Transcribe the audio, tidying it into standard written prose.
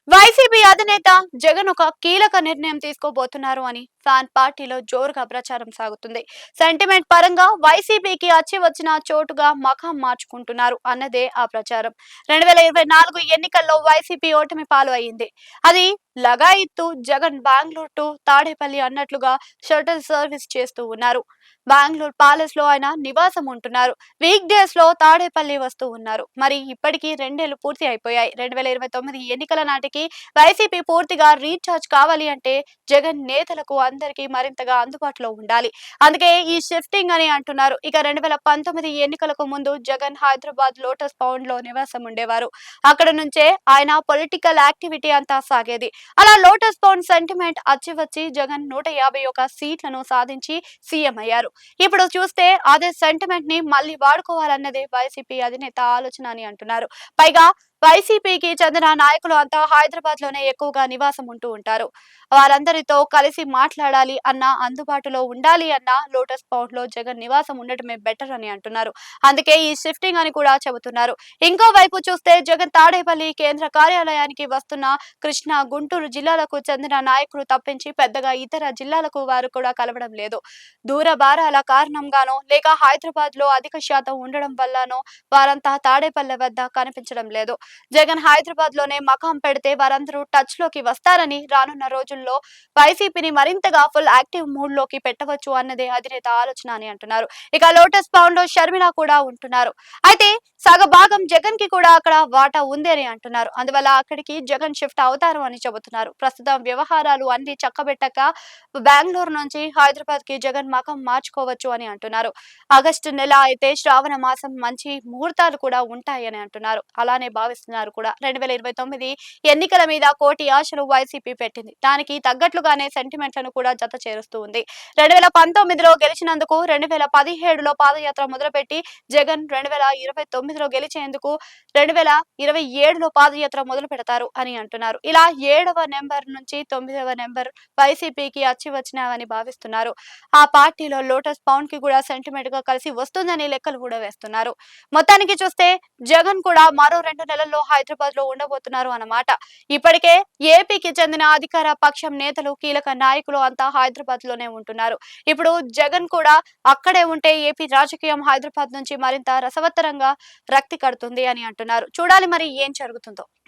YCP అధినేత జగన్ ఒక కీలక నిర్ణయం తీసుకోబోతున్నారు అని ఫ్యాన్ పార్టీలో జోరుగా ప్రచారం సాగుతుంది. సెంటిమెంట్ పరంగా వైసీపీకి అచ్చి వచ్చిన చోటుగా మఖం మార్చుకుంటున్నారు అన్నదే ఆ ప్రచారం. 2024 ఎన్నికల్లో వైసీపీ ఓటమి పాలు అయింది. అది లగాయిత్తు జగన్ బెంగళూరు టు తాడేపల్లి అన్నట్లుగా షటిల్ సర్వీస్ చేస్తూ ఉన్నారు. బెంగళూరు ప్యాలెస్ లో ఆయన నివాసం ఉంటున్నారు. వీక్ డేస్ లో తాడేపల్లి వస్తూ ఉన్నారు. మరి ఇప్పటికీ రెండేళ్లు పూర్తి అయిపోయాయి. 2029 ఎన్నికల నాటికి వైసీపీ పూర్తిగా రీఛార్జ్ కావాలి అంటే జగన్ నేతలకు అందరికీ మరింతగా అందుబాటులో ఉండాలి. అందుకే ఈ షిఫ్టింగ్ అని అంటున్నారు. ఇక 2019 ఎన్నికలకు ముందు జగన్ హైదరాబాద్ లోటస్ పౌండ్ లో నివాసం ఉండేవారు. అక్కడ నుంచే ఆయన పొలిటికల్ యాక్టివిటీ అంతా సాగేది. అలా లోటస్ పౌండ్ సెంటిమెంట్ అచ్చివచ్చి జగన్ 151 సీట్లను సాధించి సీఎం అయ్యారు. ఇప్పుడు చూస్తే అదే సెంటిమెంట్ ని మళ్ళీ వాడుకోవాలన్నదే వైసీపీ అధినేత ఆలోచన అని అంటున్నారు. పైగా వైసీపీకి చెందిన నాయకులు అంతా హైదరాబాద్ లోనే ఎక్కువగా నివాసం ఉంటూ ఉంటారు. వారందరితో కలిసి మాట్లాడాలి అన్నా, అందుబాటులో ఉండాలి అన్నా లోటస్ పౌండ్ లో జగన్ నివాసం ఉండటమే బెటర్ అని అంటున్నారు. అందుకే ఈ షిఫ్టింగ్ అని కూడా చెబుతున్నారు. ఇంకో వైపు చూస్తే జగన్ తాడేపల్లి కేంద్ర కార్యాలయానికి వస్తున్న కృష్ణా, గుంటూరు జిల్లాలకు చెందిన నాయకులు తప్పించి పెద్దగా ఇతర జిల్లాలకు వారు కూడా కలవడం లేదు. దూర భారాల కారణంగానో లేక హైదరాబాద్ లో అధిక శాతం ఉండడం వల్లనో వారంతా తాడేపల్లి వద్ద కనిపించడం లేదు. జగన్ హైదరాబాద్ లోనే మకాం పెడితే వారందరూ టచ్ లోకి వస్తారని, రానున్న రోజుల్లో వైసీపీని మరింతగా ఫుల్ యాక్టివ్ మూడ్ లోకి పెట్టవచ్చు అన్నదే అధినేత ఆలోచన అని అంటున్నారు. ఇక లోటస్ పౌండ్ లో షర్మిల కూడా ఉంటున్నారు. అయితే సగభాగం జగన్ కి కూడా అక్కడ వాటా ఉంది అని అంటున్నారు. అందువల్ల అక్కడికి జగన్ షిఫ్ట్ అవుతారు అని చెబుతున్నారు. ప్రస్తుతం వ్యవహారాలు అన్ని చక్కబెట్టక బెంగళూరు నుంచి హైదరాబాద్ కి జగన్ మకం మార్చుకోవచ్చు అని అంటున్నారు. ఆగస్టు నెల అయితే శ్రావణ మాసం మంచి ముహూర్తాలు కూడా ఉంటాయని అంటున్నారు. అలానే భావిస్తున్నారు కూడా. 2029 ఎన్నికల మీద కోటి ఆశలు వైసీపీ పెట్టింది. దానికి తగ్గట్లుగానే సెంటిమెంట్లను కూడా జత చేరుస్తూ ఉంది. 2019లో గెలిచినందుకు 2017లో పాదయాత్ర మొదలుపెట్టి జగన్ 2029లో గెలిచేందుకు 2027లో పాదయాత్ర మొదలు పెడతారు అని అంటున్నారు. ఇలా 7వ నెంబర్ నుంచి 9వ నెంబర్ వైసీపీకి అచ్చి వచ్చినావని భావిస్తున్నారు. ఆ పార్టీలో లోటస్ పౌండ్ కి కూడా సెంటిమెంట్ గా కలిసి వస్తుందని లెక్కలు కూడా వేస్తున్నారు. మొత్తానికి చూస్తే జగన్ కూడా మరో 2 నెలల్లో హైదరాబాద్ లో ఉండబోతున్నారు అన్నమాట. ఇప్పటికే ఏపీకి చెందిన అధికార పక్షం నేతలు, కీలక నాయకులు అంతా హైదరాబాద్ లోనే ఉంటున్నారు. ఇప్పుడు జగన్ కూడా అక్కడే ఉంటే ఏపీ రాజకీయం హైదరాబాద్ నుంచి మరింత రసవత్తరంగా రక్తి కడుతుంది అని అంటున్నారు. చూడాలి మరి ఏం జరుగుతుందో.